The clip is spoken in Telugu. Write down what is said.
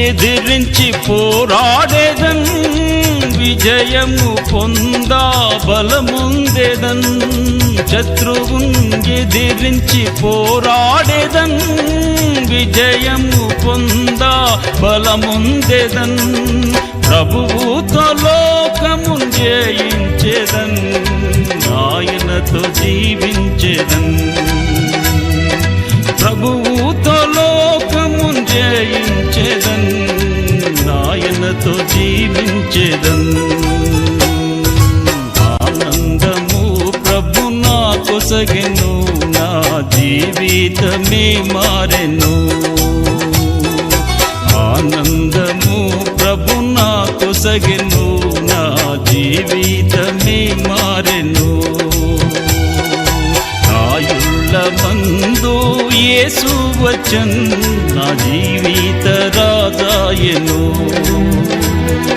ఎదిరించి పోరాడేదన్, విజయము పొందా బలముందేదన్. శత్రువున్ ఎదిరించి పోరాడేదన్, విజయము పొందా బలముందేదన్. ప్రభువుతో లోకమున్ జయించేదన్, ఆయనతో జీవించేదన్. ప్రభువుతో లోకమున్ జయించేదన్, ఆయనతో జీవించేదన్. ఆనందము ప్రభు నా కొసగెను, నా జీవితమే మారెను. ఆనందము ప్రభు నా కొసగెను, నా జీవితమే మారెను. ఆయుళ్ళ మందు యేసు వచ్చన్, నా జీవిత రాజాయను.